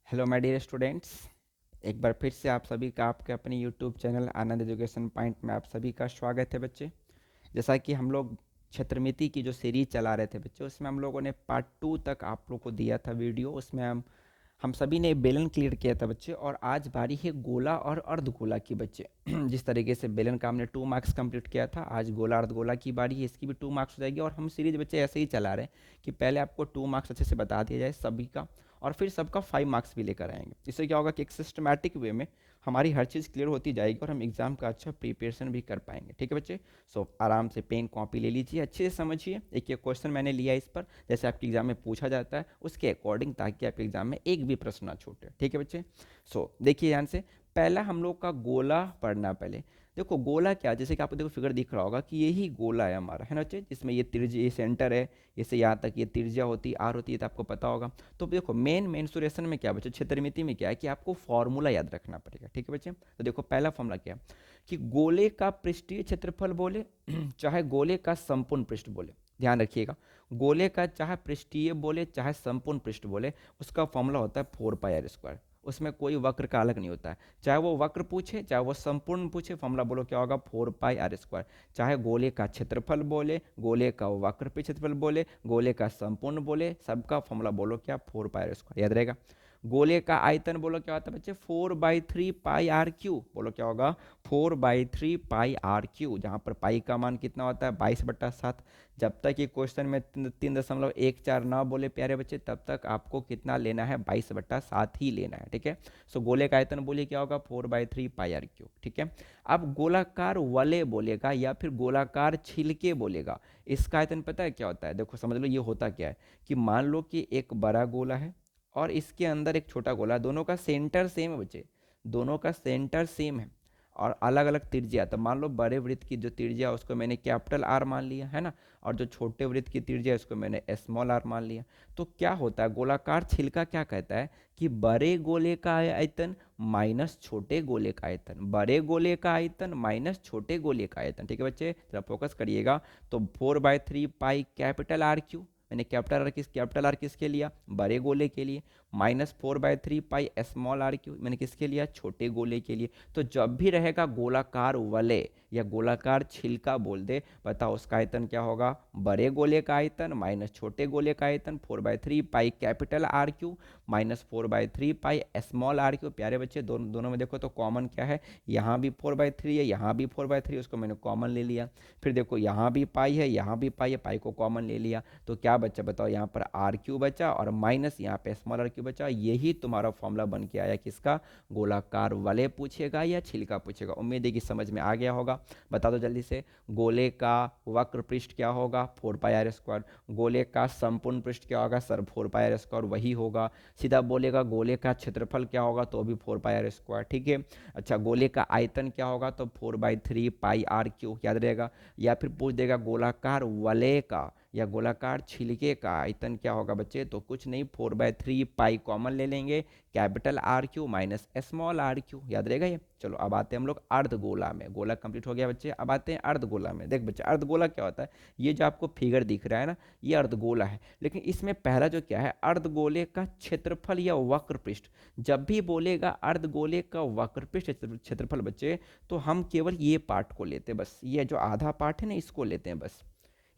Hello my dear students. एक बार फिर से आप सभी का आपके अपने यूट्यूब चैनल आनंद एजुकेशन पॉइंट में आप सभी का स्वागत है बच्चे। जैसा कि हम लोग क्षेत्रमिति की जो सीरीज चला रहे थे बच्चे, उसमें हम लोगों ने पार्ट 2 तक आप लोग को दिया था वीडियो। उसमें हम सभी ने बेलन क्लियर किया था बच्चे, और आज बारी है गोला और अर्धगोला की बच्चे। जिस तरीके से बेलन का हमने 2 मार्क्स कंप्लीट किया था, आज गोला अर्धगोला की बारी है, इसकी भी 2 मार्क्स हो जाएगी। और हम सीरीज बच्चे ऐसे ही चला रहे हैं कि पहले आपको 2 मार्क्स अच्छे से बता दिया जाए सभी का, और फिर सबका 5 मार्क्स भी लेकर आएंगे। इससे क्या होगा कि एक सिस्टमैटिक वे में हमारी हर चीज़ क्लियर होती जाएगी और हम एग्जाम का अच्छा प्रिपरेशन भी कर पाएंगे। ठीक है बच्चे। सो आराम से पेन कॉपी ले लीजिए, अच्छे से समझिए। एक एक क्वेश्चन मैंने लिया इस पर, जैसे आपके एग्जाम में पूछा जाता है उसके अकॉर्डिंग, ताकि आपके एग्जाम में एक भी प्रश्न ना छूटे। ठीक है बच्चे। सो देखिए ध्यान से, पहला हम लोग का गोला पढ़ना। पहले देखो गोला क्या, जैसे कि आपको देखो फिगर दिख रहा होगा कि यही गोला है हमारा, है ना बच्चे, जिसमें ये त्रिज्या, ये सेंटर है, इससे यहाँ तक ये त्रिज्या होती है, आर होती है, तो आपको पता होगा। तो देखो मेन मेंसुरेशन में क्या बच्चे, क्षेत्रमिति में क्या है कि आपको फॉर्मूला याद रखना पड़ेगा। ठीक है बच्चे। तो देखो पहला फॉर्मूला क्या है कि गोले का पृष्ठीय क्षेत्रफल बोले चाहे गोले का संपूर्ण पृष्ठ बोले, ध्यान रखिएगा, गोले का चाहे पृष्ठीय बोले चाहे संपूर्ण पृष्ठ बोले, उसका फॉर्मूला होता है 4πr²। उसमें कोई वक्र का अलग नहीं होता है, चाहे वो वक्र पूछे चाहे वो संपूर्ण पूछे, फॉर्मूला बोलो क्या होगा, 4πr²। चाहे गोले का क्षेत्रफल बोले, गोले का वक्र पे क्षेत्रफल बोले, गोले का संपूर्ण बोले, सबका फॉर्मूला बोलो क्या, 4πr²। याद रहेगा। गोले का आयतन बोलो क्या होता है बच्चे, 4/3πr³। बोलो क्या होगा, 4/3πr³, जहाँ पर पाई का मान कितना होता है, 22/7। जब तक ये क्वेश्चन में 3.14 ना बोले प्यारे बच्चे, तब तक आपको कितना लेना है, 22/7 ही लेना है। ठीक है। सो गोले का आयतन बोलिए क्या होगा, 4/3πr³। ठीक है। अब गोलाकार वलय बोलेगा या फिर गोलाकार छिलके बोलेगा, इसका आयतन पता है क्या होता है, देखो समझ लो ये होता क्या है कि मान लो कि एक बड़ा गोला है और इसके अंदर एक छोटा गोला, दोनों का सेंटर सेम है बच्चे, दोनों का सेंटर सेम है और अलग अलग त्रिज्या। तो मान लो बड़े वृत्त की जो त्रिज्या उसको मैंने कैपिटल आर मान लिया है ना, और जो छोटे वृत्त की त्रिज्या उसको मैंने स्मॉल आर मान लिया। तो क्या होता है, गोलाकार छिलका क्या कहता है कि बड़े गोले का आयतन माइनस छोटे गोले का आयतन, बड़े गोले का आयतन माइनस छोटे गोले का आयतन। ठीक है बच्चे, जरा फोकस करिएगा। तो 4/3 पाई कैपिटल R³ मैंने कैपिटल आर किसके लिया, बड़े गोले के लिए, माइनस 4/3 पाई स्मॉल r³ मैंने किसके लिया, छोटे गोले के लिए। तो जब भी रहेगा गोलाकार वलय या गोलाकार छिलका बोल दे, बताओ उसका आयतन क्या होगा, बड़े गोले का आयतन माइनस छोटे गोले का आयतन, 4/3 pi capital R³ minus 4/3 pi small r³। प्यारे बच्चे दोनों दोनों में देखो तो कॉमन क्या है, यहाँ भी 4/3 है, यहाँ भी 4/3, उसको मैंने कॉमन ले लिया। फिर देखो यहाँ भी पाई है, यहाँ भी पाई है, पाई को कॉमन ले लिया। तो क्या बच्चा बताओ, यहाँ पर R³ बचा और माइनस यहाँ पे स्मॉल r³ बचा। यही तुम्हारा फॉर्मूला बन के आया किसका, गोलाकार वलय पूछेगा या छिलका पूछेगा। उम्मीद है कि समझ में आ गया होगा। बता दो जल्दी से, गोले का वक्र पृष्ठ क्या होगा, 4πr²। गोले का संपूर्ण पृष्ठ क्या होगा सर, 4πr², वही होगा। सीधा बोलेगा गोले का क्षेत्रफल क्या होगा, तो भी 4πr²। ठीक है। अच्छा, गोले का आयतन क्या होगा, तो 4/3 पाई r³, याद रहेगा। या फिर पूछ देगा गोलाकार वलय का या गोलाकार छिलके का आयतन क्या होगा बच्चे, तो कुछ नहीं, 4/3 पाई कॉमन ले लेंगे, capital R³ minus small r³, याद रहेगा ये। चलो अब आते हैं हम लोग अर्धगोला में। गोला कंप्लीट हो गया बच्चे, अब आते हैं अर्धगोला में। देख बच्चे अर्धगोला क्या होता है, ये जो आपको फिगर दिख रहा है ना, ये अर्धगोला है। लेकिन इसमें पहला जो क्या है, अर्धगोले का क्षेत्रफल या वक्र पृष्ठ। जब भी बोलेगा अर्धगोले का वक्र पृष्ठ क्षेत्रफल बच्चे, तो हम केवल ये पार्ट को लेते हैं बस, ये जो आधा पार्ट है ना इसको लेते हैं बस।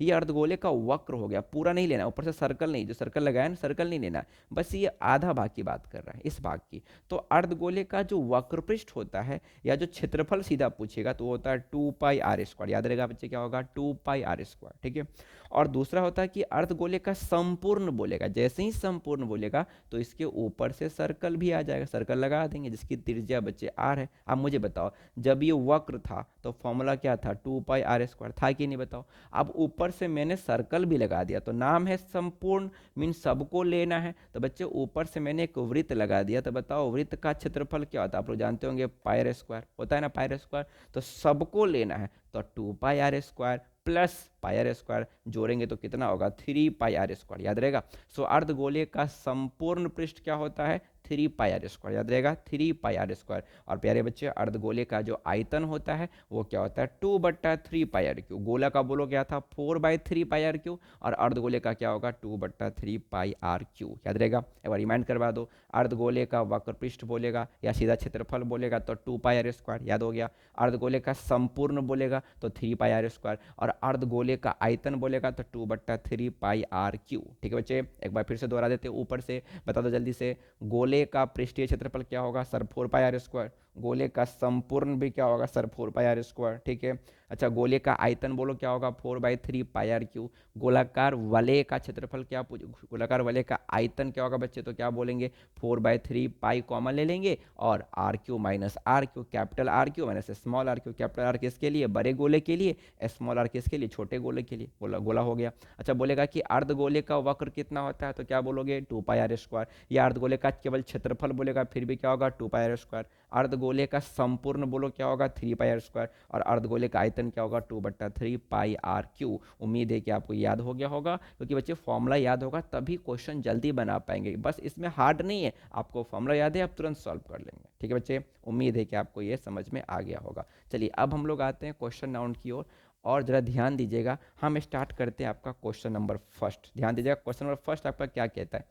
ये अर्धगोले का वक्र हो गया, पूरा नहीं लेना, ऊपर से सर्कल नहीं, जो सर्कल लगाया ना सर्कल नहीं लेना, बस ये आधा भाग की बात कर रहा है, इस भाग की। तो अर्धगोले का जो वक्र पृष्ठ होता है या जो क्षेत्रफल सीधा पूछेगा तो होता है 2πr²। याद रहेगा बच्चे क्या होगा, 2πr²। ठीक है। और दूसरा होता है कि अर्धगोले का संपूर्ण बोलेगा, जैसे ही संपूर्ण बोलेगा तो इसके ऊपर से सर्कल भी आ जाएगा, सर्कल लगा देंगे जिसकी त्रिज्या बच्चे r है। अब मुझे बताओ, जब ये वक्र था तो फॉर्मूला क्या था, 2πr² था कि नहीं बताओ। अब ऊपर से मैंने सर्कल भी लगा दिया, तो नाम है संपूर्ण, मीन सबको लेना है। तो बच्चे ऊपर से मैंने एक वृत्त लगा दिया, तो बताओ वृत्त का क्षेत्रफल क्या होता है, आप लोग जानते होंगे πr² होता है ना, πr²। तो सबको लेना है, तो 2πr² प्लस πr² जोड़ेंगे तो कितना होगा, 3πr², याद रहेगा। सो अर्धगोले का संपूर्ण पृष्ठ क्या होता है, 3πr², याद रहेगा 3πr²। और प्यारे बच्चे अर्धगोले का जो आयतन होता है वो क्या होता है 2/3πr²। गोला का बोलो क्या था 4/3πr², और अर्धगोले का क्या होगा 2/3πr²। याद रहेगा, एक बार रिमाइंड करवा दो। अर्धगोले का वक्र पृष्ठ बोलेगा या सीधा क्षेत्रफल बोलेगा तो 2πr², याद हो गया। अर्धगोले का संपूर्ण बोलेगा तो 3πr², और अर्धगोले का आयतन बोलेगा तो 2/3πr²। ठीक है बच्चे, एक बार फिर से दोहरा देते हैं, ऊपर से बता दो जल्दी से। गोले का पृष्ठीय क्षेत्रफल क्या होगा सर 4πr²। गोले का संपूर्ण भी क्या होगा सर 4πr²। ठीक है, अच्छा गोले का आयतन बोलो क्या होगा 4/3πr²। गोलाकार वलय का क्षेत्रफल क्या गोलाकार वलय का आयतन क्या होगा बच्चे, तो क्या बोलेंगे 4/3π कॉमन ले लेंगे, और r³ minus r³, capital r³ minus small r³। Capital R किसके लिए बड़े गोले के लिए, स्मॉल आर किसके लिए छोटे गोले के लिए, गोला हो गया। अच्छा बोलेगा कि अर्धगोले का वक्र कितना होता है, तो क्या बोलोगे 2πr²। या अर्धगोले का केवल क्षेत्रफल बोलेगा फिर भी क्या होगा 2πr²। अर्धगोले का संपूर्ण बोलो क्या होगा 3πr², और अर्धगोले का आयतन क्या होगा 2/3πr³। उम्मीद है कि आपको याद हो गया होगा, क्योंकि बच्चे फॉर्मूला याद होगा तभी क्वेश्चन जल्दी बना पाएंगे। बस इसमें हार्ड नहीं है, आपको फॉर्मूला याद है आप तुरंत सॉल्व कर लेंगे। ठीक है बच्चे, उम्मीद है कि आपको ये समझ में आ गया होगा। चलिए अब हम लोग आते हैं क्वेश्चन राउंड की ओर, और जरा ध्यान दीजिएगा। हम स्टार्ट करते हैं आपका क्वेश्चन नंबर फर्स्ट। ध्यान दीजिएगा, क्वेश्चन नंबर फर्स्ट आपका क्या कहता है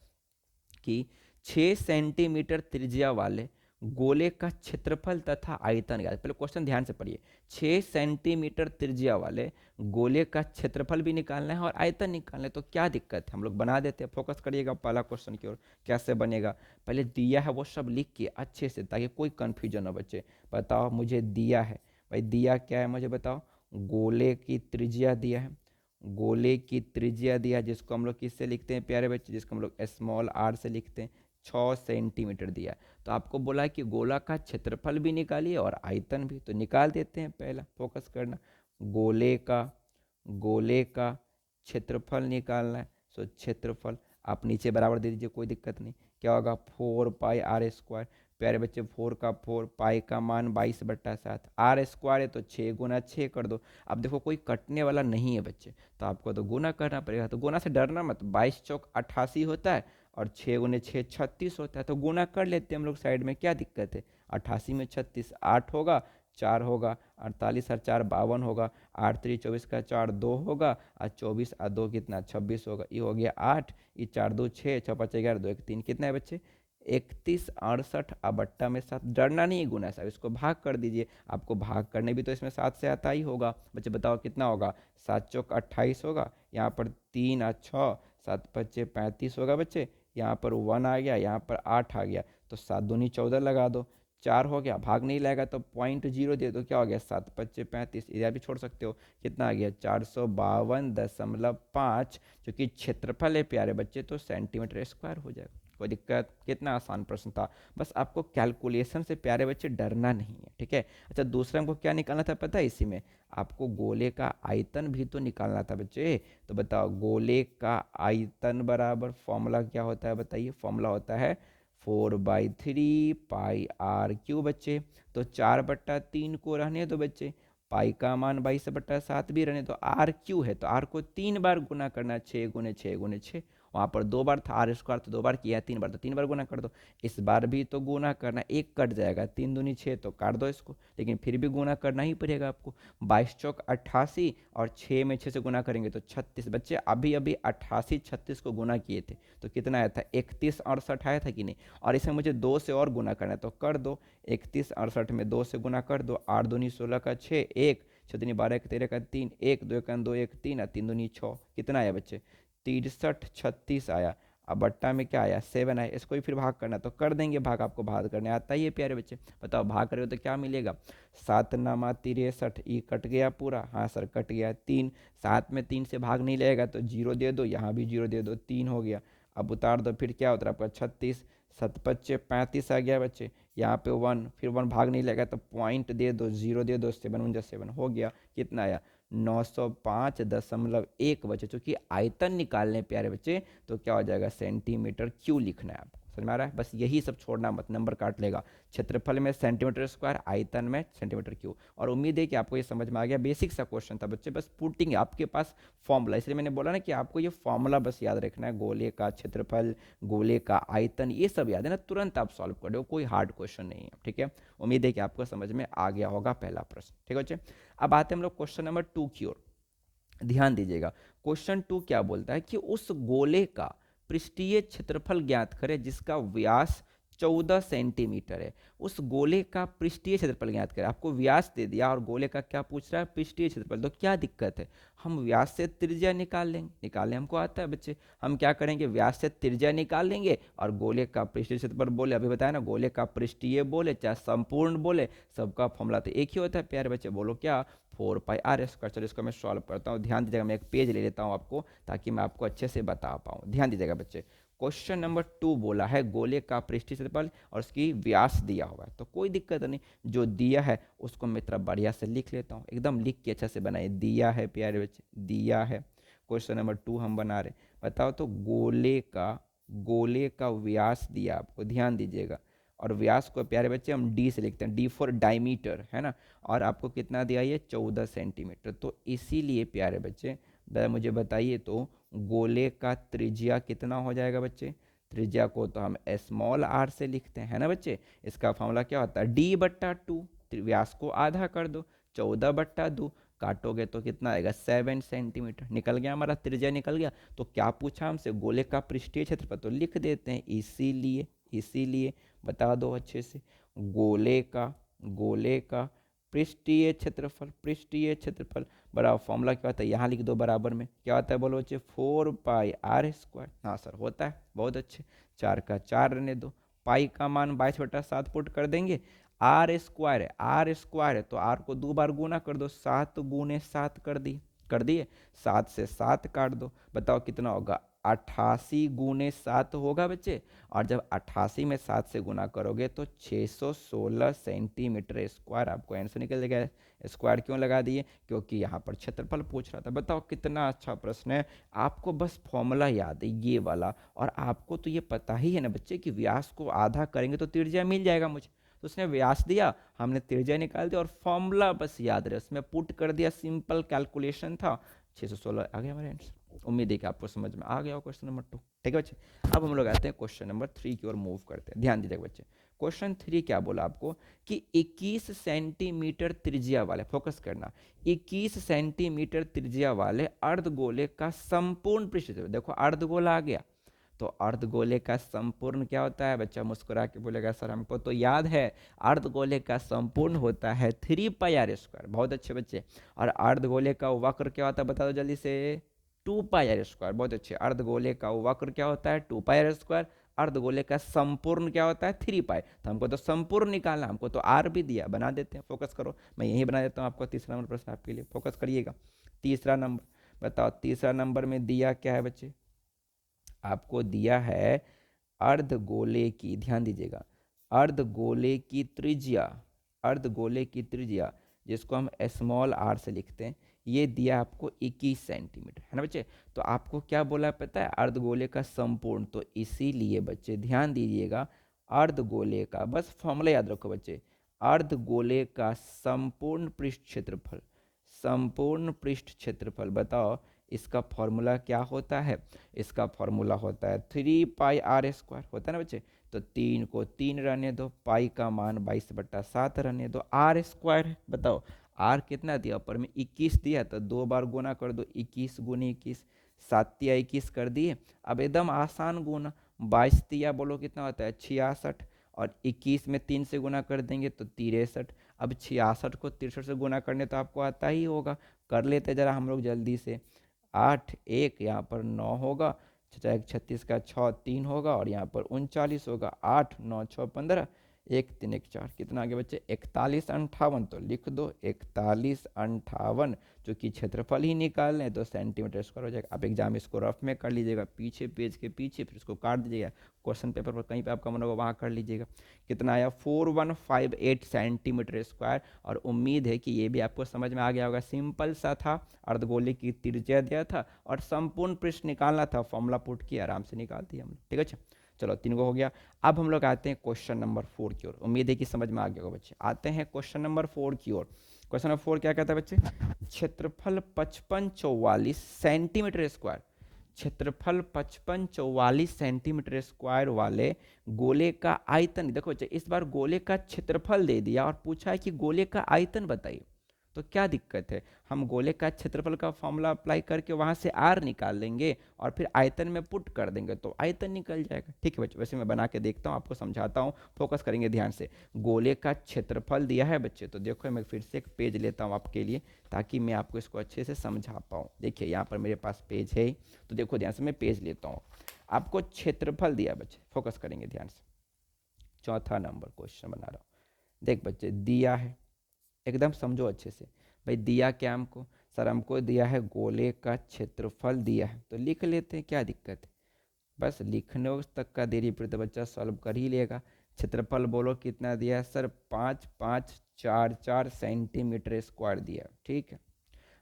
कि 6 सेंटीमीटर त्रिज्या वाले गोले का क्षेत्रफल तथा आयतन ज्ञात। पहले क्वेश्चन ध्यान से पढ़िए। 6 सेंटीमीटर त्रिज्या वाले गोले का क्षेत्रफल भी निकालना है और आयतन निकालना है, तो क्या दिक्कत है, हम लोग बना देते हैं। फोकस करिएगा पहला क्वेश्चन की ओर, कैसे बनेगा। पहले दिया है वो सब लिख के अच्छे से, ताकि कोई कंफ्यूजन हो बच्चे। बताओ मुझे दिया है, भाई दिया क्या है मुझे बताओ। गोले की त्रिज्या दिया है, गोले की त्रिज्या दिया, जिसको हम लोग किससे लिखते हैं प्यारे बच्चे, जिसको हम लोग स्मॉल r से लिखते हैं। 6 सेंटीमीटर दिया, तो आपको बोला कि गोला का क्षेत्रफल भी निकालिए और आयतन भी, तो निकाल देते हैं। पहला फोकस करना, गोले का क्षेत्रफल निकालना है। सो क्षेत्रफल आप नीचे बराबर दे दीजिए, कोई दिक्कत नहीं। क्या होगा 4πr²। प्यारे बच्चे 4 का 4, पाई का मान 22/7, r² है तो 6 गुना 6 कर दो। अब देखो कोई कटने वाला नहीं है बच्चे, तो आपको तो गुना करना पड़ेगा। तो गुना से डरना मत, 22 चौक 88 होता है, और 6 गुने 6 36 होता है, तो गुना कर लेते हैं हम लोग साइड में, क्या दिक्कत है। 88 में 36 8 होगा, 4 होगा, 48 और 4 52 होगा, 8 3 24 का 4 2 होगा, और 24 और 2 कितना 26 होगा। ये हो गया 8, ये 4 2 6, 6 5 11, 2 1 3, कितना है बच्चे 31 68। अब बट्टा में 7, डरना नहीं है गुना साहब, इसको भाग कर दीजिए। आपको भाग करने भी तो इसमें 7 से आता ही होगा बच्चे, बताओ कितना होगा। 7 चौक 28 होगा, यहाँ पर 3 और 6, 7 5 35 होगा बच्चे। यहाँ पर 1 आ गया, यहाँ पर 8 आ गया, तो 7 दूनी 14 लगा दो, 4 हो गया। भाग नहीं लगेगा तो 0.0 दे दो, क्या हो गया 7 5 35, इधर भी छोड़ सकते हो। कितना आ गया 452.5, जो कि क्षेत्रफल है प्यारे बच्चे, तो सेंटीमीटर स्क्वायर हो जाएगा। कोई दिक्कत, कितना आसान प्रश्न था। बस आपको कैलकुलेशन से प्यारे बच्चे डरना नहीं है, ठीक है। अच्छा दूसरा हमको क्या निकालना था पता है, इसी में आपको गोले का आयतन भी तो निकालना था बच्चे। तो बताओ गोले का आयतन बराबर फॉर्मूला क्या होता है बताइए। फॉर्मूला होता है 4/3πr³ बच्चे। तो 4/3 को रहने दो बच्चे, पाई का मान 22/7 भी रहने दो। r³ है तो r को 3 बार गुना करना, 6 गुने 6 गुने 6। वहाँ पर 2 बार था, r² तो 2 बार किया, 3 बार तो 3 बार गुना कर दो। इस बार भी तो गुना करना, एक कट जाएगा, 3 दूनी 6 तो काट दो इसको, लेकिन फिर भी गुना करना ही पड़ेगा आपको। 22 चौक 88, और 6 में 6 से गुना करेंगे तो 36। बच्चे अभी अभी 88 36 को गुना किए थे, तो कितना आया था 31 68 आया था कि नहीं। और इसमें मुझे 2 से और गुना करना है, तो कर दो। 31 68 में 2 से गुना कर दो, 8 दूनी 16 का 6, 1 6 दूनी 12 13 का 3, 1 2 1 2 1 3, 3 दूनी 6, कितना आया बच्चे 63 36 आया। अब बट्टा में क्या आया 7 आया। इसको ही फिर भाग करना, तो कर देंगे भाग, आपको भाग करने आता ही है प्यारे बच्चे। बताओ भाग करोगे तो क्या मिलेगा, 7 नामा 63, ई कट गया पूरा, हाँ सर कट गया। 3, 7 में 3 से भाग नहीं लगेगा तो 0 दे दो, यहाँ भी 0 दे दो, 3 हो गया। अब उतार दो, फिर क्या होता है आपका 36, 7 5 35 आ गया बच्चे। यहाँ पे 1, फिर 1 भाग नहीं लगेगा तो पॉइंट दे दो, 0 दे दो, 7 1 7 हो गया। कितना आया 905.1 बचे। चूँकि आयतन निकालने प्यारे बच्चे तो क्या हो जाएगा सेंटीमीटर क्यू लिखना है आपको, समझ में आ रहा है? बस यही सब छोड़ना मत, नंबर काट लेगा। क्षेत्रफल में सेंटीमीटर स्क्वायर, आयतन में सेंटीमीटर क्यूब। और उम्मीद है कि आपको ये समझ में आ गया। बेसिक सा क्वेश्चन था बच्चे, बस पुटिंग आपके पास फॉर्मूला, इसलिए मैंने बोला ना कि आपको ये फॉर्मूला बस याद रखना है। गोले का क्षेत्रफल, गोले का आयतन, ये सब याद है ना, तुरंत आप सॉल्व कर दो, कोई हार्ड क्वेश्चन नहीं है। ठीक है, उम्मीद है कि आपको समझ में आ गया होगा पहला प्रश्न। ठीक है बच्चे, अब आते हैं हम लोग क्वेश्चन नंबर 2 की ओर। ध्यान दीजिएगा, क्वेश्चन 2 क्या बोलता है कि उस गोले का पृष्ठीय क्षेत्रफल ज्ञात करें जिसका व्यास 14 सेंटीमीटर है। उस गोले का पृष्ठीय क्षेत्रफल ज्ञात करें। आपको व्यास दे दिया और गोले का क्या पूछ रहा है, पृष्ठीय क्षेत्रफल। तो क्या दिक्कत है, हम व्यास से त्रिज्या निकाल लेंगे, निकालने हमको आता है बच्चे। हम क्या करेंगे, व्यास से त्रिज्या निकाल लेंगे और गोले का पृष्ठीय क्षेत्रफल बोले, अभी बताया ना, गोले का पृष्ठीय बोले चाहे संपूर्ण बोले, सबका फॉर्मूला तो एक ही होता है प्यारे बच्चे। बोलो क्या, 4πr²। चलो इसको मैं सॉल्व करता हूँ। ध्यान दीजिएगा, मैं एक पेज ले लेता हूँ आपको, ताकि मैं आपको अच्छे से बता पाऊँ। ध्यान दीजिएगा बच्चे, क्वेश्चन नंबर 2 बोला है गोले का पृष्ठीय क्षेत्रफल और उसकी व्यास दिया हुआ है। तो कोई दिक्कत नहीं, जो दिया है उसको मैं तरफ बढ़िया से लिख लेता हूँ, एकदम लिख के अच्छा से बनाइए। दिया है प्यारे बच्चे, दिया है। क्वेश्चन नंबर 2 हम बना रहे, बताओ तो गोले का व्यास दिया आपको, ध्यान दीजिएगा। और व्यास को प्यारे बच्चे हम डी से लिखते हैं, डी फॉर डायमीटर, है ना। और आपको कितना दिया, ये 14 सेंटीमीटर। तो इसीलिए प्यारे बच्चे दादा मुझे बताइए तो गोले का त्रिज्या कितना हो जाएगा बच्चे। त्रिज्या को तो हम स्मॉल आर से लिखते हैं, है ना बच्चे। इसका फॉर्मूला क्या होता है, d/2। व्यास को आधा कर दो, 14/2 काटोगे तो कितना आएगा, 7 सेंटीमीटर। निकल गया हमारा, त्रिज्या निकल गया। तो क्या पूछा हमसे, गोले का पृष्ठीय क्षेत्रफल, तो लिख देते हैं इसीलिए बता दो अच्छे से, गोले का पृष्ठीय क्षेत्रफल बराबर, फॉर्मूला क्या होता है, यहाँ लिख दो बराबर में, क्या होता है बोलो बच्चे, 4πr²। हाँ सर होता है, बहुत अच्छे। 4 का 4 रहने दो, पाई का मान 22/7 पुट कर देंगे। r² है तो r को 2 बार गुना कर दो, 7 × 7 कर दिए। 7 से 7 काट दो, बताओ कितना होगा, 88 × 7 होगा बच्चे। और जब 88 में 7 से गुना करोगे तो 616 सेंटीमीटर स्क्वायर आपको आंसर निकल जाएगा। स्क्वायर क्यों लगा दिए, क्योंकि यहाँ पर क्षेत्रफल पूछ रहा था। बताओ कितना अच्छा प्रश्न है। आपको बस फॉर्मूला याद है ये वाला, और आपको तो ये पता ही है ना बच्चे कि व्यास को आधा करेंगे तो त्रिज्या मिल जाएगा मुझे। तो उसने व्यास दिया, हमने त्रिज्या निकाल दिया, और फॉर्मूला बस याद रहे, उसमें पुट कर दिया, सिंपल कैलकुलेशन था, 616 आ गया हमारे आंसर। उम्मीद है कि आपको समझ में आ गया क्वेश्चन नंबर 2। ठीक है बच्चे, अब हम लोग आते हैं क्वेश्चन नंबर 3 की ओर मूव करते हैं। ध्यान दीजिएगा बच्चे, क्वेश्चन 3 क्या बोला आपको कि 21 सेंटीमीटर त्रिज्या वाले, फोकस करना, 21 सेंटीमीटर त्रिज्या वाले अर्धगोले का संपूर्ण पृष्ठ, देखो अर्धगोला आ गया, तो अर्धगोले का संपूर्ण क्या होता है, बच्चा मुस्कुरा के बोलेगा सर हमको तो याद है, अर्धगोले का संपूर्ण होता है 3πr²। बहुत अच्छे बच्चे। और अर्धगोले का वक्र क्या होता है, बता दो जल्दी से, 2πr²। बहुत अच्छे। अर्धगोले का वक्र क्या होता है, 2πr²। अर्धगोले का संपूर्ण क्या होता है, 3π। तो हमको तो संपूर्ण निकालना, हमको तो आर भी दिया, बना देते हैं। फोकस करो, मैं यही बना देता हूँ आपको। तीसरा नंबर प्रश्न आपके लिए, फोकस करिएगा। तीसरा नंबर बताओ, तीसरा नंबर में दिया क्या है बच्चे, आपको दिया है अर्धगोले की, ध्यान दीजिएगा, अर्धगोले की त्रिज्या, अर्धगोले की त्रिज्या जिसको हम स्मॉल आर से लिखते हैं, ये दिया आपको 21 सेंटीमीटर, है ना बच्चे। तो आपको क्या बोला पता है, अर्धगोले का संपूर्ण। तो इसीलिए बच्चे ध्यान दीजिएगा, अर्धगोले का, बस फॉर्मूला याद रखो बच्चे, अर्धगोले का संपूर्ण पृष्ठ क्षेत्रफल, संपूर्ण पृष्ठ क्षेत्रफल, बताओ इसका फॉर्मूला क्या होता है। इसका फॉर्मूला होता है 3πr², होता है ना बच्चे। तो 3 को 3 रहने दो, पाई का मान 22/7 रहने दो, r²। बताओ r कितना दिया, ऊपर में 21 दिया, तो 2 बार गुना कर दो, 21 × 21, 7 या 21 कर दिए। अब एकदम आसान गुना, 22 दिया, बोलो कितना होता है, 66। और 21 में 3 से गुना कर देंगे तो 63। अब 66 को 63 से गुना करने तो आपको आता ही होगा, कर लेते जरा हम लोग जल्दी से। 8 1 यहाँ पर 9 होगा, 36 का 6 3 होगा, और यहाँ पर 39 होगा, 8 9 6 15, 1 3 1 4, कितना आगे बच्चे, 41 58। तो लिख दो 41 58, चूँकि क्षेत्रफल ही निकालने हैं तो सेंटीमीटर स्क्वायर हो जाएगा। आप एग्जाम इसको रफ में कर लीजिएगा, पीछे पेज के पीछे, फिर इसको काट दीजिएगा, क्वेश्चन पेपर पर कहीं पे आपका मन होगा वहाँ कर लीजिएगा। कितना आया, 4158 सेंटीमीटर स्क्वायर। और उम्मीद है कि ये भी आपको समझ में आ गया होगा, सिंपल सा था, अर्धगोले की त्रिज्या दिया था और संपूर्ण पृष्ठ निकालना था, फॉर्मूला पुट किया, आराम से निकाल दिया हमने। ठीक है, चलो 3 को हो गया। अब हम लोग आते हैं क्वेश्चन नंबर 4 की ओर। उम्मीद है कि समझ में आ गया होगा बच्चे। आते हैं क्वेश्चन नंबर 4 की ओर। क्वेश्चन नंबर 4 क्या कहता है बच्चे? क्षेत्रफल 5544 सेंटीमीटर स्क्वायर, क्षेत्रफल 5544 सेंटीमीटर स्क्वायर वाले गोले का आयतन। देखो बच्चे, इस बार गोले का क्षेत्रफल दे दिया और पूछा है कि गोले का आयतन बताइए। तो क्या दिक्कत है, हम गोले का क्षेत्रफल का फॉर्मूला अप्लाई करके वहां से आर निकाल लेंगे और फिर आयतन में पुट कर देंगे तो आयतन निकल जाएगा। ठीक है बच्चे, वैसे मैं बना के देखता हूँ, आपको समझाता हूँ, फोकस करेंगे ध्यान से। गोले का क्षेत्रफल दिया है बच्चे, तो देखो मैं फिर से एक पेज लेता हूँ आपके लिए ताकि मैं आपको इसको अच्छे से समझा पाऊँ। देखिए यहाँ पर मेरे पास पेज है, तो देखो ध्यान से मैं पेज लेता हूँ। आपको क्षेत्रफल दिया बच्चे, फोकस करेंगे ध्यान से। चौथा नंबर क्वेश्चन बना रहा हूँ। देख बच्चे, दिया है, एकदम समझो अच्छे से। भाई दिया क्या हमको? सर हमको दिया है गोले का क्षेत्रफल दिया है, तो लिख लेते हैं, क्या दिक्कत है? बस लिखने तक का देरी फिर तो बच्चा सॉल्व कर ही लेगा। क्षेत्रफल बोलो कितना दिया है सर? 5544 सेंटीमीटर स्क्वायर दिया है, ठीक है।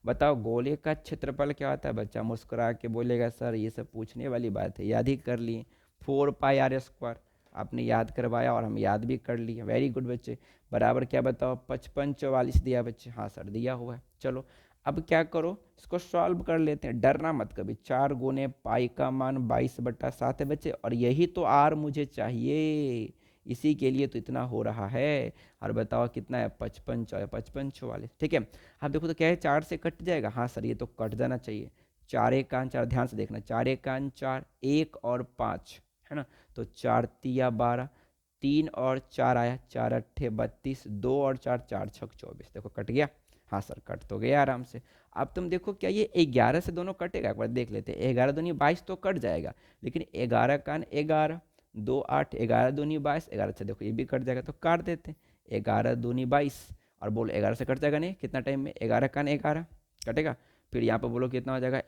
बताओ गोले का क्षेत्रफल क्या होता है? बच्चा मुस्कुरा के बोलेगा सर ये सब पूछने वाली बात है, याद ही कर लिए, 4 पाई r स्क्वायर। आपने याद करवाया और हम याद भी कर लिए, वेरी गुड बच्चे। बराबर क्या बताओ? 5544 दिया बच्चे, हाँ सर दिया हुआ है। चलो अब क्या करो, इसको सॉल्व कर लेते हैं, डरना मत कभी। 4 गुने पाई का मान 22/7 है बच्चे, और यही तो आर मुझे चाहिए, इसी के लिए तो इतना हो रहा है। और बताओ कितना है? 55 55 44, ठीक है। अब देखो तो क्या है, 4 से कट जाएगा, हाँ सर ये तो कट जाना चाहिए। 4 1 4, ध्यान से देखना, 4 1 4, 1 और 5 है ना, तो 4 तिया 12, 3 और 4 आया, 4 अट्ठे 32, 2 और 4, 4 छक 24, देखो कट गया। हाँ सर कट तो गया आराम से। अब तुम देखो क्या ये 11 से दोनों कटेगा? एक बार देख लेते हैं, 11 दूनी 22 तो कट जाएगा, लेकिन 11 का 11, 2 8, 11 दूनी 22, 11 से देखो ये भी कट जाएगा, तो काट देते हैं। 11 दूनी 22, और बोलो 11 से कट जाएगा नहीं, कितना टाइम में? 11 का 11 कटेगा। फिर यहाँ पर बोलो कितना हो जाएगा?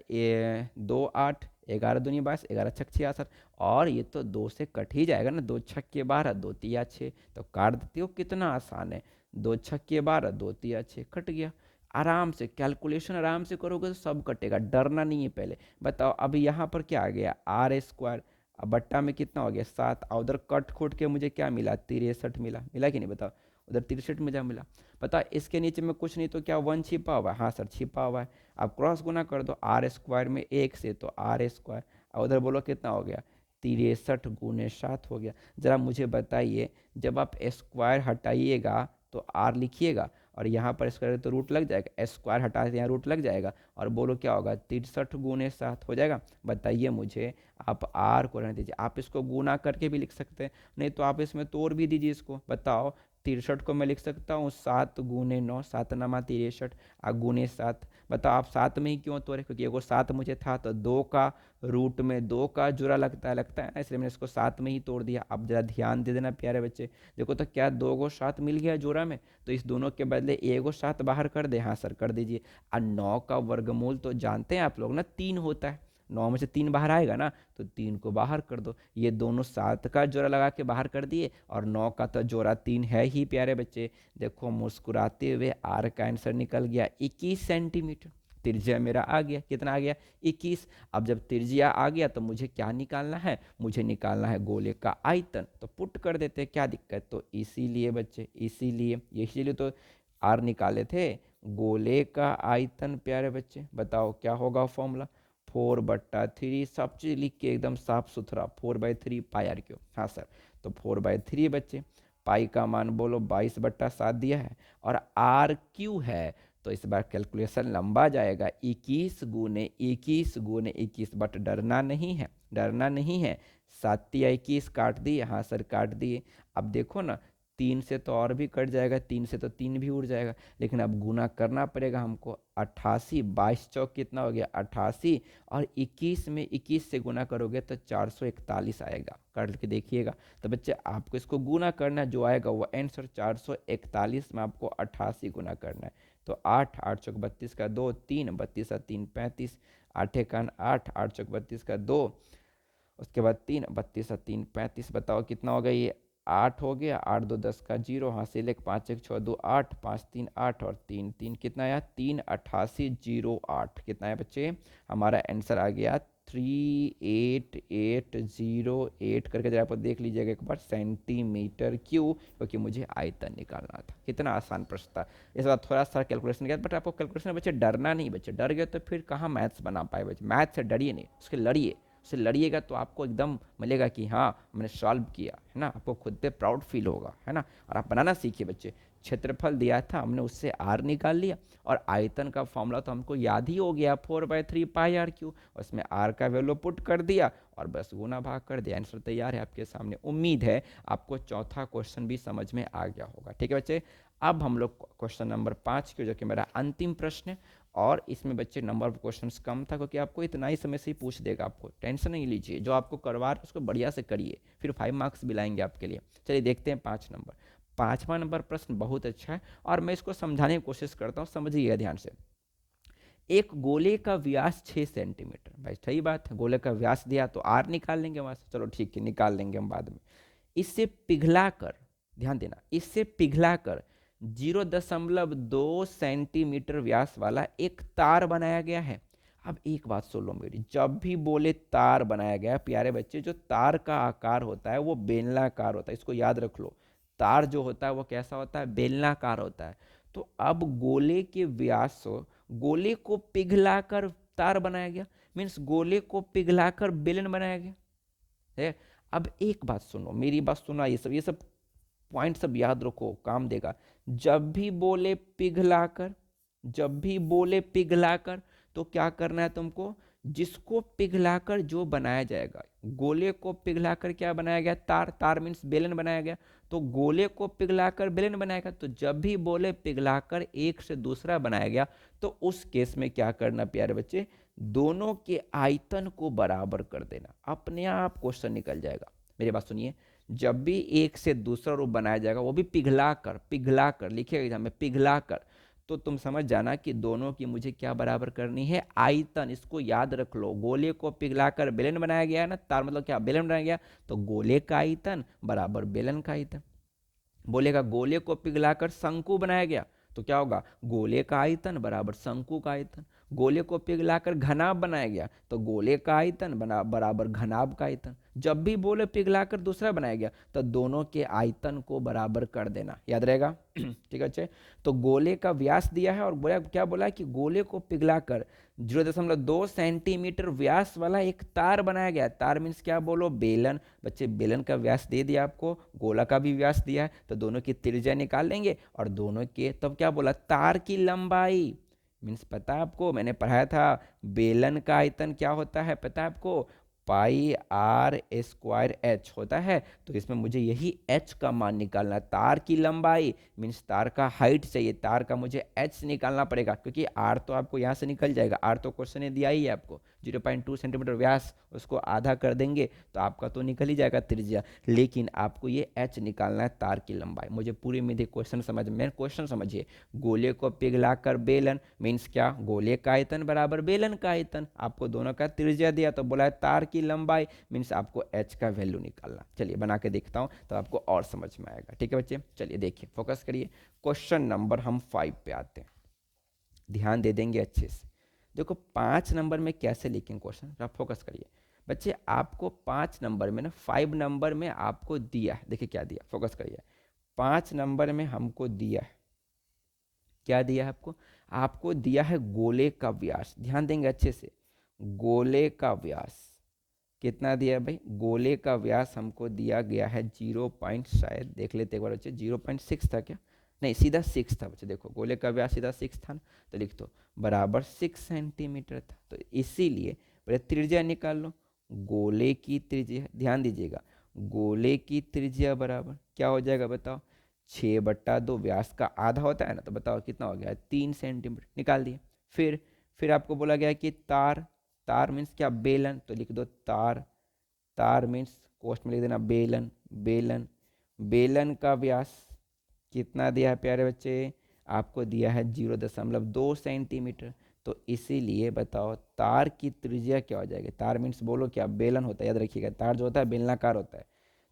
2 8, 11 दूनी 22, 11 छक 66, और ये तो 2 से कट ही जाएगा ना, 2 छक्के 12, 2 तिया 6, तो काट देते हो, कितना आसान है। 2 छक्के 12, 2 तिया 6, कट गया। आराम से कैलकुलेशन आराम से करोगे तो सब कटेगा, डरना नहीं है पहले। बताओ अब यहाँ पर क्या आ गया? r स्क्वायर, अब बट्टा में कितना हो गया? 7, और उधर कट खोट के मुझे क्या मिला? 63 मिला, मिला कि नहीं बताओ? उधर 63 मुझे मिला। पता इसके नीचे में कुछ नहीं तो क्या 1 छिपा हुआ है? हाँ सर छिपा हुआ है। अब क्रॉस गुना कर दो r स्क्वायर में 1 से, तो r स्क्वायर, और उधर बोलो कितना हो गया? 63 गुने 7 हो गया। ज़रा मुझे बताइए, जब आप स्क्वायर हटाइएगा तो r लिखिएगा, और यहाँ पर स्क्वायर तो रूट लग जाएगा, स्क्वायर हटा के यहाँ रूट लग जाएगा, और बोलो क्या होगा? 63 गुने 7 हो जाएगा। बताइए मुझे, आप r को रहने दीजिए, आप इसको गुना करके भी लिख सकते हैं, नहीं तो आप इसमें तोड़ भी दीजिए इसको। बताओ 63 को मैं लिख सकता हूँ 7 गुने 9, 7 नमा 63, गुने 7। बताओ आप 7 में ही क्यों तोड़े? क्योंकि एगो 7 मुझे था, तो 2 का रूट में 2 का जुड़ा लगता है ना, इसलिए मैंने इसको 7 में ही तोड़ दिया। अब जरा ध्यान दे देना प्यारे बच्चे। देखो तो क्या 2 को 7 मिल गया जोड़ा में, तो इस दोनों के बदले 1 को 7 बाहर कर दे। हाँ सर कर दीजिए। और 9 का वर्गमूल तो जानते हैं आप लोग ना, 3 होता है। 9 में से 3 बाहर आएगा ना, तो 3 को बाहर कर दो। ये दोनों 7 का जोड़ा लगा के बाहर कर दिए, और 9 का तो जोड़ा 3 है ही प्यारे बच्चे। देखो मुस्कुराते हुए आर का आंसर निकल गया 21 सेंटीमीटर। त्रिज्या मेरा आ गया, कितना आ गया? 21। अब जब त्रिज्या आ गया तो मुझे क्या निकालना है? मुझे निकालना है गोले का आयतन, तो पुट कर देते हैं, क्या दिक्कत? तो इसीलिए बच्चे, इसीलिए तो आर निकाले थे। गोले का आयतन प्यारे बच्चे, बताओ क्या होगा फॉर्मूला? 4/3, सब चीज़ लिख के एकदम साफ सुथरा, 4/3 पाई r क्यूब। हाँ सर, तो 4/3 बच्चे, पाई का मान बोलो 22/7 दिया है, और आर क्यू है, तो इस बार कैलकुलेशन लंबा जाएगा। 21 गुने 21 बट डरना नहीं है, डरना नहीं है। 7 तिया 21 काट दिए, हाँ सर काट दिए। अब देखो ना, 3 से तो और भी कट जाएगा, 3 से तो 3 भी उड़ जाएगा, लेकिन अब गुना करना पड़ेगा हमको। 88, 22 चौक कितना हो गया? 88, और 21 में 21 से गुना करोगे तो 441 आएगा, कर के देखिएगा। तो बच्चे आपको इसको गुना करना है, जो आएगा वो आंसर 441 में आपको 88 गुना करना है। तो 8 8 चौक 32 का 2, 3 32 और 3 35, 8 8 चौक 32 का 2, उसके बाद 3 32 और 3 35। बताओ कितना होगा ये? 8 हो गया, 8 2 10 का 0, हाँ से लेक 5 1 6 2 8, 5 3 8, और 3 3 कितना आया? 3 88 08, कितना है बच्चे? हमारा आंसर आ गया 3808 करके जरा आप देख लीजिएगा एक बार, सेंटीमीटर क्यों, क्योंकि मुझे आयतन निकालना था। कितना आसान प्रश्न था। इस बार थोड़ा सा कैलकुलेशन किया, बट आपको कैलकुलेशन बच्चे डरना नहीं, बच्चे डर गए तो फिर कहाँ मैथ्स बना पाए बच्चे। मैथ्स से डरिए नहीं, उसके लड़िए, उससे लड़िएगा तो आपको एकदम मिलेगा कि हाँ मैंने सॉल्व किया है ना, आपको खुद पे प्राउड फील होगा, है ना। और आप बनाना सीखिए बच्चे। क्षेत्रफल दिया था, हमने उससे आर निकाल लिया, और आयतन का फॉर्मूला तो हमको याद ही हो गया, 4/3 πr क्यू। उसमें आर का वैल्यू पुट कर दिया और बस गुना भाग कर दिया, आंसर तैयार है आपके सामने। उम्मीद है आपको चौथा क्वेश्चन भी समझ में आ गया होगा। ठीक है बच्चे, अब हम लोग क्वेश्चन नंबर 5 की, जो कि मेरा अंतिम प्रश्न है, और इसमें बच्चे नंबर ऑफ क्वेश्चंस कम था, क्योंकि आपको इतना ही समय से ही पूछ देगा, आपको टेंशन नहीं लीजिए, जो आपको करवा रहे उसको बढ़िया से करिए, फिर 5 मार्क्स भी लाएंगे आपके लिए। चलिए देखते हैं 5 नंबर। 5वां नंबर प्रश्न बहुत अच्छा है, और मैं इसको समझाने की कोशिश करता हूँ, समझिएगा ध्यान से। एक गोले का व्यास 6 सेंटीमीटर, भाई सही बात है, गोले का व्यास दिया तो आर निकाल लेंगे वहां से, चलो ठीक है निकाल लेंगे हम बाद में। इससे पिघलाकर, ध्यान देना, इससे पिघलाकर 0.2 सेंटीमीटर व्यास वाला एक तार बनाया गया है। अब एक बात सुन लो मेरी, जब भी बोले तार बनाया गया, प्यारे बच्चे, जो तार का आकार होता है वो बेलनाकार होता है, इसको याद रख लो। तार जो होता है वो कैसा होता है, बेलनाकार होता है। तो अब गोले के व्यास, गोले को पिघलाकर तार बनाया गया, मीन्स गोले को पिघलाकर बेलन बनाया गया है। अब एक बात सुनो, मेरी बात सुना, ये सब पॉइंट सब याद रखो, काम देगा। जब भी बोले पिघलाकर, जब भी बोले पिघलाकर, तो क्या करना है तुमको, जिसको पिघलाकर जो बनाया जाएगा, गोले को पिघलाकर क्या बनाया गया, तार, तार मीन्स बेलन बनाया गया, तो गोले को पिघलाकर बेलन बनाएगा। तो जब भी बोले पिघलाकर एक से दूसरा बनाया गया, तो उस केस में क्या करना प्यारे बच्चे, दोनों के आयतन को बराबर कर देना, अपने आप क्वेश्चन निकल जाएगा। मेरी बात सुनिए, जब भी एक से दूसरा रूप बनाया जाएगा, वो भी पिघला कर, पिघला कर लिखिएगा एग्जाम में, पिघला कर, तो तुम समझ जाना कि दोनों की मुझे क्या बराबर करनी है, आयतन। इसको याद रख लो, गोले को पिघलाकर बेलन बनाया गया है ना, तार मतलब क्या, बेलन बनाया गया, तो गोले का आयतन बराबर बेलन का आयतन। बोलेगा गोले को पिघलाकर शंकु बनाया गया, तो क्या होगा, गोले का आयतन बराबर शंकु का आयतन। गोले को पिघलाकर घनाभ बनाया गया, तो गोले का आयतन बराबर घनाभ का आयतन। जब भी बोले पिघलाकर दूसरा बनाया गया, तो दोनों के आयतन को बराबर कर देना, याद रहेगा। ठीक है अच्छे। तो गोले का व्यास दिया है, और बोला क्या, बोला है कि गोले को पिघलाकर 0.2 सेंटीमीटर व्यास वाला एक तार बनाया गया। तार मीन्स क्या, बोलो बेलन। बच्चे बेलन का व्यास दे दिया आपको, गोला का भी व्यास दिया है, तो दोनों की त्रिज्या निकाल लेंगे, और दोनों के तब क्या बोला, तार की लंबाई मीन्स, पता है आपको, मैंने पढ़ाया था बेलन का आयतन क्या होता है, पता है आपको, πr² होता है। तो इसमें मुझे यही h का मान निकालना है, तार की लंबाई मीन्स तार का हाइट चाहिए, तार का मुझे h निकालना पड़ेगा, क्योंकि r तो आपको यहाँ से निकल जाएगा, r तो क्वेश्चन ने दिया ही है आपको, 0.2 सेंटीमीटर व्यास, उसको आधा कर देंगे तो आपका तो निकल ही जाएगा त्रिज्या, लेकिन आपको ये h निकालना है, तार की लंबाई। मुझे पूरी उम्मीद है क्वेश्चन समझ में, क्वेश्चन समझिए, गोले को पिघलाकर बेलन मीन्स क्या, गोले का आयतन बराबर बेलन का आयतन, आपको दोनों का त्रिज्या दिया, तो बोला है तार की लंबाई मीन्स आपको h का वैल्यू निकालना। चलिए बना के देखता हूँ तो आपको और समझ में आएगा। ठीक है बच्चे, चलिए देखिए, फोकस करिए, क्वेश्चन नंबर हम 5 पे आते हैं, ध्यान दे देंगे अच्छे से। देखो 5 नंबर में कैसे लिखेंगे क्वेश्चन, आप फोकस करिए बच्चे। आपको 5 नंबर में ना, 5 नंबर में आपको दिया है, देखिए क्या दिया, फोकस करिए। 5 नंबर में हमको दिया है, क्या दिया है आपको, आपको दिया है गोले का व्यास, ध्यान देंगे अच्छे से, गोले का व्यास कितना दिया है भाई, गोले का व्यास हमको दिया गया है 0 पॉइंट, शायद देख लेते एक बार बच्चे, 0.6 था क्या, नहीं सीधा 6 था बच्चे, देखो गोले का व्यास सीधा 6 था ना, तो लिख दो बराबर 6 सेंटीमीटर था। तो इसीलिए पहले त्रिज्या निकाल लो, गोले की त्रिज्या, ध्यान दीजिएगा, गोले की त्रिज्या बराबर क्या हो जाएगा बताओ, 6/2, व्यास का आधा होता है ना, तो बताओ कितना हो गया, 3 सेंटीमीटर, निकाल दिए। फिर आपको बोला गया कि तार, तार मीन्स क्या, बेलन, तो लिख दो तार, तार मीन्स कोष्ठ में लिख देना बेलन, बेलन, बेलन का व्यास कितना दिया है प्यारे बच्चे, आपको दिया है 0.2 सेंटीमीटर। तो इसीलिए बताओ तार की त्रिज्या क्या हो जाएगी, तार मीन्स बोलो क्या, बेलन होता है, याद रखिएगा, तार जो होता है बेलनाकार होता है,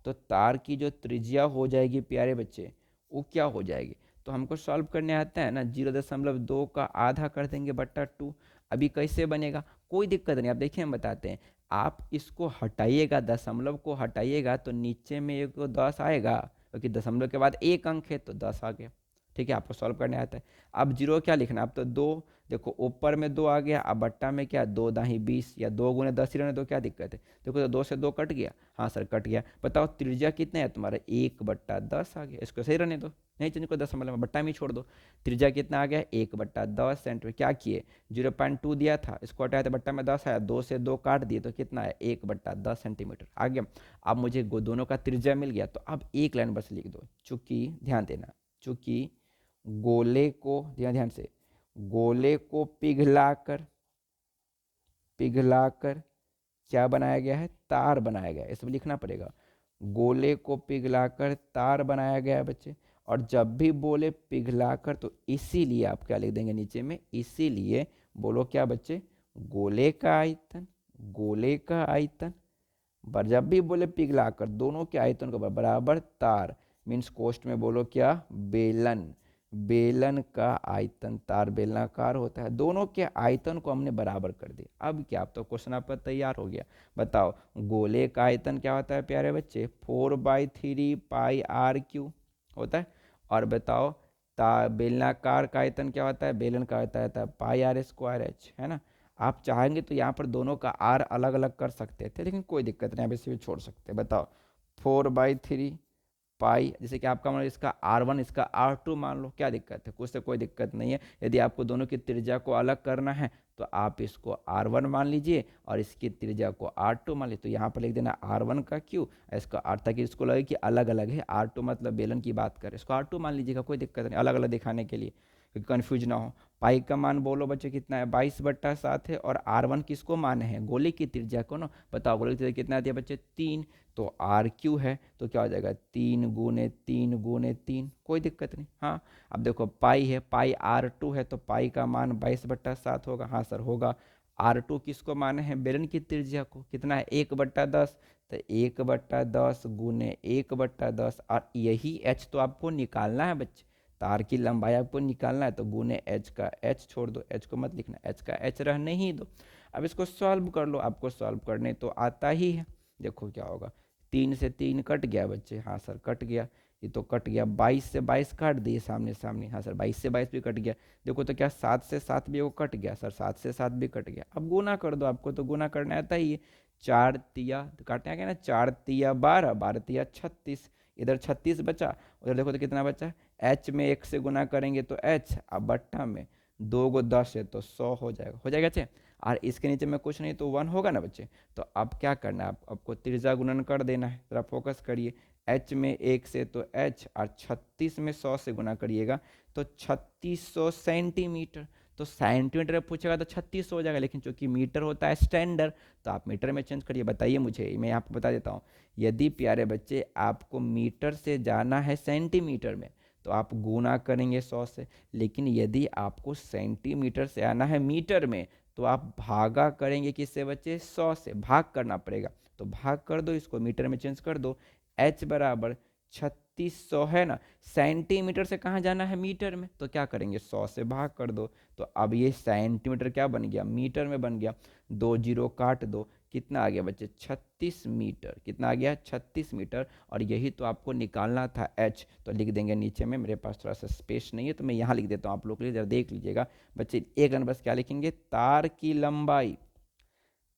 तो तार की जो त्रिज्या हो जाएगी प्यारे बच्चे, वो क्या हो जाएगी, तो हमको सॉल्व करने आता है ना, 0.2 का आधा कर देंगे बट्टा 2। अभी कैसे बनेगा, कोई दिक्कत नहीं, आप देखिए हम बताते हैं। आप इसको हटाइएगा, दशमलव को हटाइएगा तो नीचे में एक 10 आएगा, क्योंकि दशमलव के बाद एक अंक है तो 10 आ गया। ठीक है, आपको सॉल्व करने आता है। अब जीरो क्या लिखना, अब तो दो, देखो ऊपर में दो आ गया, अब बट्टा में क्या, दो दाही 20 या 2 × 10 ही रहने दो, क्या दिक्कत है। देखो तो 2 से 2 कट गया, हाँ सर कट गया। बताओ त्रिज्या कितना है तुम्हारा, 1/10 आ गया, इसको सही रहने दो, नहीं चेंज को दशमलव में बट्टा में ही छोड़ दो। त्रिज्या कितना आ गया, 1/10 सेंटीमीटर। क्या किए, 0.2 दिया था, इसको हटाया तो बट्टा में 10 आया, 2 से 2 काट दिए तो कितना है, 1/10 सेंटीमीटर आ गया। अब मुझे दोनों का त्रिज्या मिल गया, तो अब एक लाइन बस लिख दो, चूंकि ध्यान देना, चूंकि गोले को, ध्यान ध्यान से, गोले को पिघलाकर, पिघलाकर क्या बनाया गया है, तार बनाया गया है, इसमें लिखना पड़ेगा। गोले को पिघलाकर तार बनाया गया है बच्चे। और जब भी बोले पिघलाकर तो इसीलिए आप क्या लिख देंगे नीचे में, इसीलिए बोलो क्या बच्चे, गोले का आयतन, गोले का आयतन, पर जब भी बोले पिघलाकर दोनों के आयतन को बराबर तार, मीन्स कोष्ट में बोलो क्या, बेलन, बेलन का आयतन, तार बेलनाकार होता है, दोनों के आयतन को हमने बराबर कर दिया। अब क्या, अब तो क्वेश्चन आपका तैयार हो गया। बताओ गोले का आयतन क्या होता है प्यारे बच्चे, 4/3 पाई आर क्यू होता है। और बताओ बेलनाकार का आयतन क्या होता है, बेलन का होता है पाई आर स्क्वायर एच, है ना। आप चाहेंगे तो यहाँ पर दोनों का आर अलग अलग कर सकते थे, लेकिन कोई दिक्कत नहीं, आप इसे भी छोड़ सकते हैं। बताओ 4/3 पाई, जैसे कि आपका मान लो इसका R1 इसका R2 मान लो, क्या दिक्कत है, कुछ से कोई दिक्कत नहीं है। यदि आपको दोनों की त्रिज्या को अलग करना है तो आप इसको R1 मान लीजिए और इसकी त्रिज्या को R2 मान लीजिए। तो यहाँ पर लिख देना R1 का Q, इसका R, ताकि इसको लगे कि अलग अलग है, R2 मतलब बेलन की बात करें, इसको R2 मान लीजिएगा, कोई दिक्कत नहीं, अलग अलग दिखाने के लिए, कन्फ्यूज ना हो। पाई का मान बोलो बच्चे कितना है, 22/7 है। और R1 किसको माने हैं, गोले की त्रिज्या को ना। बताओ गोले की त्रिज्या कितना दिया बच्चे, 3, तो आर क्यू है तो क्या हो जाएगा, 3 × 3 × 3, कोई दिक्कत नहीं। हाँ अब देखो पाई है, पाई R2 है तो पाई का मान 22/7 होगा, हाँ सर होगा। R2 किसको माने हैं, बेलन की त्रिज्या को, कितना है 1/10, तो 1/10 × 1/10, और यही h तो आपको निकालना है बच्चे, तार की लंबाई आपको निकालना है, तो गुने h का h छोड़ दो, h को मत लिखना, h का h रहने ही दो। अब इसको सॉल्व कर लो, आपको सॉल्व करने तो आता ही है। देखो क्या होगा, 3 से 3 कट गया बच्चे, हाँ सर कट गया, ये तो कट गया, 22 से 22 काट दिए सामने सामने, हाँ सर 22 से 22 भी कट गया। देखो तो क्या 7 से 7 भी वो कट गया, सर 7 से 7 भी कट गया। अब गुना कर दो, आपको तो गुना करना आता ही है। 4 तिया काटने आ गया ना, 4 तिया 12, 12 तिया 36, इधर 36 बचा, उधर देखो तो कितना बचा, एच में 1 से गुना करेंगे तो एच, अब बट्टा में 2 को 10 है तो 100 हो जाएगा, हो जाएगा बच्चे। और इसके नीचे में कुछ नहीं तो 1 होगा ना बच्चे। तो अब क्या करना है, आपको त्रिज्या गुणन कर देना है, जरा फोकस करिए। एच में 1 से तो एच, और 36 में 100 से गुना करिएगा तो 3600 सेंटीमीटर। तो सेंटीमीटर में पूछेगा तो 3600 हो जाएगा, लेकिन चूंकि मीटर होता है स्टैंडर्ड तो आप मीटर में चेंज करिए। बताइए मुझे, मैं आपको बता देता हूँ, यदि प्यारे बच्चे आपको मीटर से जाना है सेंटीमीटर में तो आप गुना करेंगे 100 से, लेकिन यदि आपको सेंटीमीटर से आना है मीटर में तो आप भागा करेंगे किससे बच्चे, 100 से, भाग करना पड़ेगा। तो भाग कर दो, इसको मीटर में चेंज कर दो, h बराबर 3600 है ना, सेंटीमीटर से कहाँ जाना है, मीटर में, तो क्या करेंगे 100 से भाग कर दो। तो अब ये सेंटीमीटर क्या बन गया, मीटर में बन गया, 2 जीरो काट दो, कितना आ गया बच्चे, 36 मीटर, कितना आ गया 36 मीटर। और यही तो आपको निकालना था h, तो लिख देंगे नीचे में, मेरे पास थोड़ा सा स्पेस नहीं है तो मैं यहाँ लिख देता हूँ, आप लोग के लिए जरा देख लीजिएगा बच्चे। एक रन बस क्या लिखेंगे, तार की लंबाई,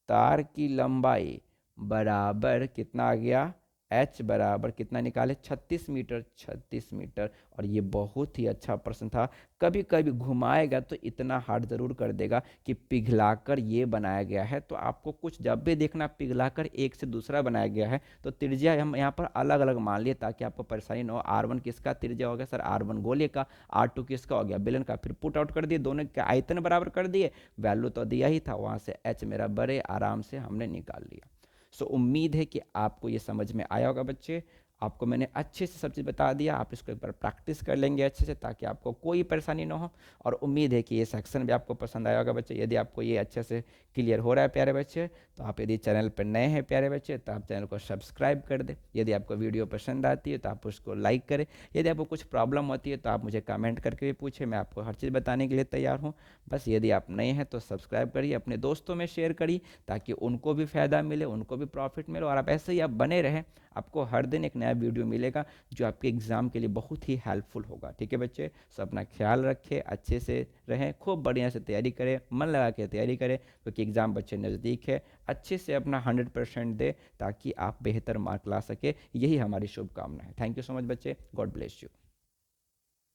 तार की लंबाई बराबर कितना आ गया, h बराबर कितना निकाले, 36 मीटर, 36 मीटर। और ये बहुत ही अच्छा प्रश्न था, कभी कभी घुमाएगा तो इतना हार्ड जरूर कर देगा कि पिघलाकर ये बनाया गया है। तो आपको कुछ जब भी देखना पिघलाकर एक से दूसरा बनाया गया है तो त्रिज्या हम यहाँ पर अलग अलग मान लिए ताकि आपको परेशानी न हो। R1 किसका त्रिज्या हो गया सर, R1 गोले का, R2 किसका हो गया, बेलन का। फिर पुट आउट कर दिए, दोनों के आयतन बराबर कर दिए, वैल्यू तो दिया ही था, वहाँ से h मेरा बड़े आराम से हमने निकाल लिया। सो उम्मीद है कि आपको ये समझ में आया होगा बच्चे। आपको मैंने अच्छे से सब चीज़ बता दिया, आप इसको एक बार प्रैक्टिस कर लेंगे अच्छे से ताकि आपको कोई परेशानी ना हो। और उम्मीद है कि ये सेक्शन भी आपको पसंद आया होगा बच्चे। यदि आपको ये अच्छे से क्लियर हो रहा है प्यारे बच्चे, तो आप यदि चैनल पर नए हैं प्यारे बच्चे, तो आप चैनल को सब्सक्राइब कर दें। यदि आपको वीडियो पसंद आती है तो आप उसको लाइक करें। यदि आपको कुछ प्रॉब्लम होती है तो आप मुझे कमेंट करके भी पूछें, मैं आपको हर चीज़ बताने के लिए तैयार हूँ। बस यदि आप नए हैं तो सब्सक्राइब करिए, अपने दोस्तों में शेयर करिए ताकि उनको भी फ़ायदा मिले, उनको भी प्रॉफिट मिले, और आप ऐसे ही आप बने रहें। आपको हर दिन एक नया वीडियो मिलेगा जो आपके एग्ज़ाम के लिए बहुत ही हेल्पफुल होगा। ठीक है बच्चे, सो अपना ख्याल रखें, अच्छे से रहें, खूब बढ़िया से तैयारी करें, मन लगा के तैयारी करें क्योंकि एग्ज़ाम बच्चे नज़दीक है। अच्छे से अपना 100% दें ताकि आप बेहतर मार्क ला सके। यही हमारी शुभकामना है। थैंक यू सो मच बच्चे, गॉड ब्लेस यू।